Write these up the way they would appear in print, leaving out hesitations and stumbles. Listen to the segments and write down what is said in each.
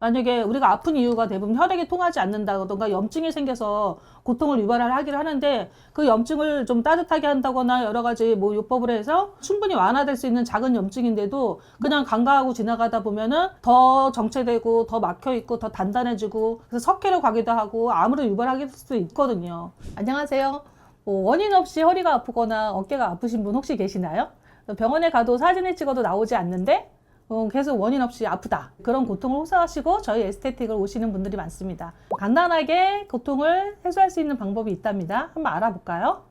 만약에 우리가 아픈 이유가 대부분 혈액이 통하지 않는다던가 염증이 생겨서 고통을 유발하기를 하는데, 그 염증을 좀 따뜻하게 한다거나 여러 가지 뭐 요법을 해서 충분히 완화될 수 있는 작은 염증인데도 그냥 간과하고 지나가다 보면은 더 정체되고 더 막혀있고 더 단단해지고, 그래서 석회로 가기도 하고 암으로 유발하게 될 수도 있거든요. 안녕하세요. 원인 없이 허리가 아프거나 어깨가 아프신 분 혹시 계시나요? 병원에 가도 사진을 찍어도 나오지 않는데 계속 원인 없이 아프다, 그런 고통을 호소하시고 저희 에스테틱을 오시는 분들이 많습니다. 간단하게 고통을 해소할 수 있는 방법이 있답니다. 한번 알아볼까요?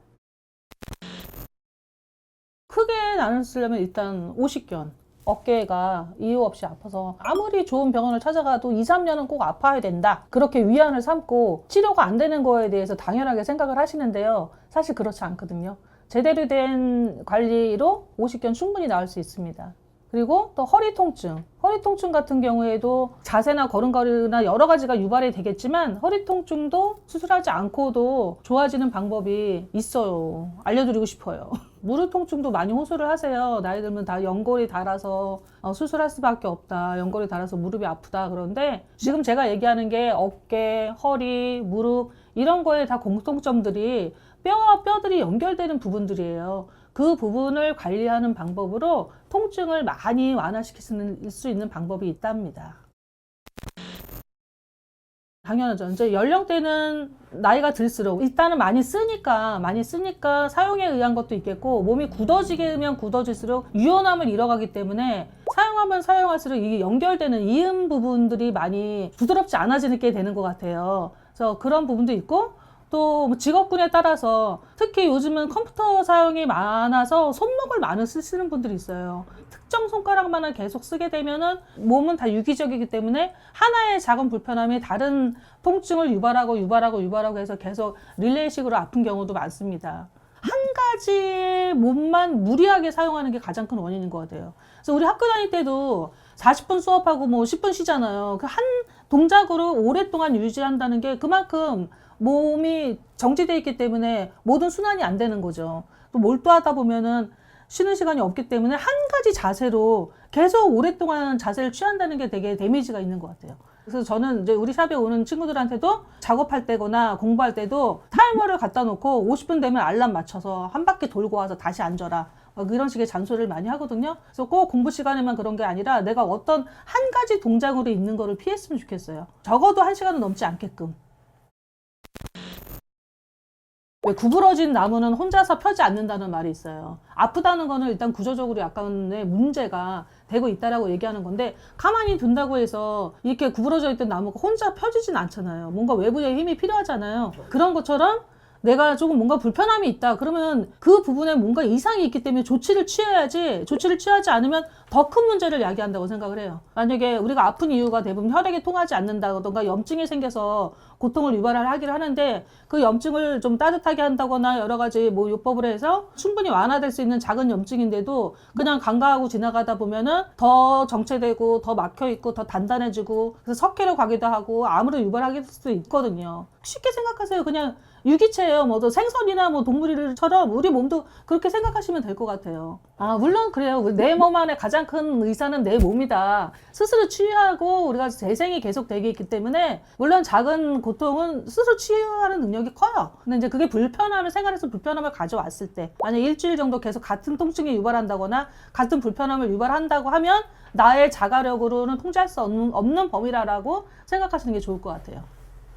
크게 나누려면 일단 오십견, 어깨가 이유 없이 아파서 아무리 좋은 병원을 찾아가도 2, 3년은 꼭 아파야 된다, 그렇게 위안을 삼고 치료가 안 되는 거에 대해서 당연하게 생각을 하시는데요, 사실 그렇지 않거든요. 제대로 된 관리로 오십견 충분히 나을 수 있습니다. 그리고 또 허리 통증 같은 경우에도 자세나 걸음걸이나 여러 가지가 유발이 되겠지만, 허리 통증도 수술하지 않고도 좋아지는 방법이 있어요. 알려드리고 싶어요. 무릎 통증도 많이 호소를 하세요. 나이 들면 다 연골이 닿아서 수술할 수밖에 없다, 연골이 닳아서 무릎이 아프다. 그런데 지금 제가 얘기하는 게 어깨, 허리, 무릎 이런 거에 다 공통점들이 뼈와 뼈들이 연결되는 부분들이에요. 그 부분을 관리하는 방법으로 통증을 많이 완화시킬 수 있는 방법이 있답니다. 당연하죠. 이제 연령대는 나이가 들수록 일단은 많이 쓰니까 사용에 의한 것도 있겠고, 몸이 굳어지면 굳어질수록 유연함을 잃어가기 때문에 사용하면 사용할수록 이게 연결되는 이음 부분들이 많이 부드럽지 않아지게 되는 것 같아요. 그래서 그런 부분도 있고, 또 직업군에 따라서 특히 요즘은 컴퓨터 사용이 많아서 손목을 많이 쓰시는 분들이 있어요. 특정 손가락만을 계속 쓰게 되면은 몸은 다 유기적이기 때문에 하나의 작은 불편함이 다른 통증을 유발하고 해서 계속 릴레이식으로 아픈 경우도 많습니다. 한 가지 몸만 무리하게 사용하는 게 가장 큰 원인인 것 같아요. 그래서 우리 학교 다닐 때도 40분 수업하고 뭐 10분 쉬잖아요. 그 한 동작으로 오랫동안 유지한다는 게 그만큼 몸이 정지되어 있기 때문에 모든 순환이 안 되는 거죠. 또 몰두하다 보면은 쉬는 시간이 없기 때문에 한 가지 자세로 계속 오랫동안 자세를 취한다는 게 되게 데미지가 있는 것 같아요. 그래서 저는 이제 우리 샵에 오는 친구들한테도 작업할 때거나 공부할 때도 타이머를 갖다 놓고 50분 되면 알람 맞춰서 한 바퀴 돌고 와서 다시 앉아라, 이런 식의 잔소리를 많이 하거든요. 그래서 꼭 공부 시간에만 그런 게 아니라 내가 어떤 한 가지 동작으로 있는 거를 피했으면 좋겠어요. 적어도 1시간은 넘지 않게끔. 왜 구부러진 나무는 혼자서 펴지 않는다는 말이 있어요. 아프다는 거는 일단 구조적으로 약간의 문제가 되고 있다라고 얘기하는 건데, 가만히 둔다고 해서 이렇게 구부러져 있던 나무가 혼자 펴지진 않잖아요. 뭔가 외부의 힘이 필요하잖아요. 그런 것처럼 내가 조금 뭔가 불편함이 있다 그러면 그 부분에 뭔가 이상이 있기 때문에 조치를 취해야지, 조치를 취하지 않으면 더 큰 문제를 야기한다고 생각을 해요. 만약에 우리가 아픈 이유가 대부분 혈액이 통하지 않는다던가 염증이 생겨서 고통을 유발하기를 하는데, 그 염증을 좀 따뜻하게 한다거나 여러 가지 뭐 요법을 해서 충분히 완화될 수 있는 작은 염증인데도 그냥 간과하고 지나가다 보면은 더 정체되고 더 막혀있고 더 단단해지고, 그래서 석회로 가기도 하고 암으로 유발하게 될 수도 있거든요. 쉽게 생각하세요. 그냥 유기체예요. 뭐 생선이나 뭐 동물처럼 우리 몸도 그렇게 생각하시면 될 것 같아요. 물론 그래요. 내 몸 안에 가장 큰 의사는 내 몸이다. 스스로 치유하고 우리가 재생이 계속 되기 있기 때문에, 물론 작은 고통은 스스로 치유하는 능력이 커요. 근데 이제 그게 생활에서 불편함을 가져왔을 때, 만약 일주일 정도 계속 같은 통증이 유발한다거나 같은 불편함을 유발한다고 하면 나의 자가력으로는 통제할 수 없는 범위라고 생각하시는 게 좋을 것 같아요.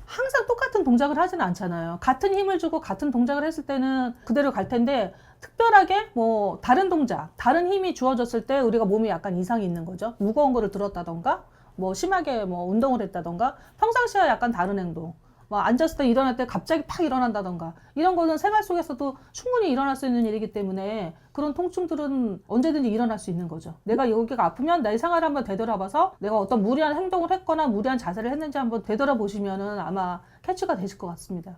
항상 똑같은 동작을 하진 않잖아요. 같은 힘을 주고 같은 동작을 했을 때는 그대로 갈 텐데, 특별하게 뭐 다른 동작, 다른 힘이 주어졌을 때 우리가 몸에 약간 이상이 있는 거죠. 무거운 거를 들었다던가, 뭐 심하게 뭐 운동을 했다던가, 평상시와 약간 다른 행동, 뭐 앉았을 때 일어날 때 갑자기 팍 일어난다던가, 이런 거는 생활 속에서도 충분히 일어날 수 있는 일이기 때문에 그런 통증들은 언제든지 일어날 수 있는 거죠. 내가 여기가 아프면 내 생활을 한번 되돌아봐서 내가 어떤 무리한 행동을 했거나 무리한 자세를 했는지 한번 되돌아보시면은 아마 캐치가 되실 것 같습니다.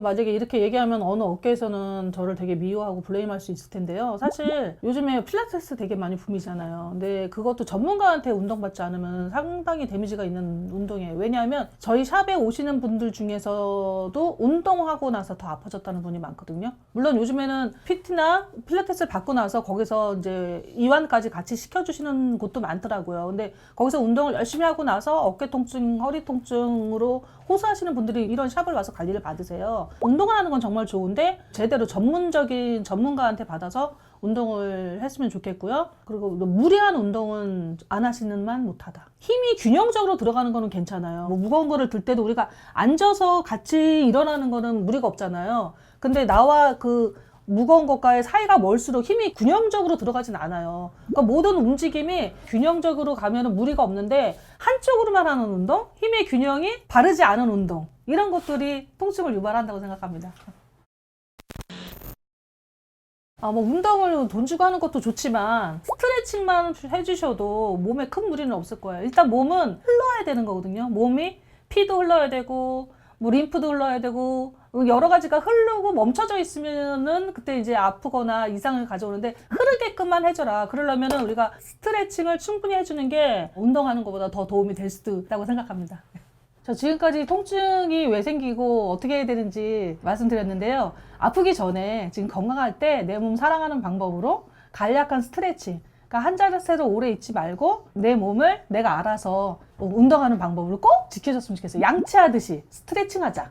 만약에 이렇게 얘기하면 어느 업계에서는 저를 되게 미워하고 블레임할 수 있을 텐데요. 사실 요즘에 필라테스 되게 많이 붐이잖아요. 근데 그것도 전문가한테 운동받지 않으면 상당히 데미지가 있는 운동이에요. 왜냐하면 저희 샵에 오시는 분들 중에서도 운동하고 나서 더 아파졌다는 분이 많거든요. 물론 요즘에는 PT나 필라테스를 받고 나서 거기서 이제 이완까지 같이 시켜주시는 곳도 많더라고요. 근데 거기서 운동을 열심히 하고 나서 어깨 통증, 허리 통증으로 호소하시는 분들이 이런 샵을 와서 관리를 받으세요. 운동을 하는 건 정말 좋은데 제대로 전문적인 전문가한테 받아서 운동을 했으면 좋겠고요. 그리고 무리한 운동은 안 하시는 만 못하다. 힘이 균형적으로 들어가는 거는 괜찮아요. 뭐 무거운 거를 들 때도 우리가 앉아서 같이 일어나는 거는 무리가 없잖아요. 근데 나와 그 무거운 것과의 사이가 멀수록 힘이 균형적으로 들어가진 않아요. 그러니까 모든 움직임이 균형적으로 가면은 무리가 없는데 한쪽으로만 하는 운동, 힘의 균형이 바르지 않은 운동, 이런 것들이 통증을 유발한다고 생각합니다. 뭐 운동을 돈 주고 하는 것도 좋지만 스트레칭만 해주셔도 몸에 큰 무리는 없을 거예요. 일단 몸은 흘러야 되는 거거든요. 몸이 피도 흘러야 되고 뭐 림프도 흘러야 되고 여러 가지가 흐르고 멈춰져 있으면은 그때 이제 아프거나 이상을 가져오는데 흐르게끔만 해줘라. 그러려면은 우리가 스트레칭을 충분히 해주는 게 운동하는 것보다 더 도움이 될 수도 있다고 생각합니다. 저 지금까지 통증이 왜 생기고 어떻게 해야 되는지 말씀드렸는데요. 아프기 전에 지금 건강할 때 내 몸 사랑하는 방법으로 간략한 스트레칭, 그러니까 한 자세로 오래 있지 말고 내 몸을 내가 알아서 운동하는 방법을 꼭 지켜줬으면 좋겠어요. 양치하듯이 스트레칭 하자.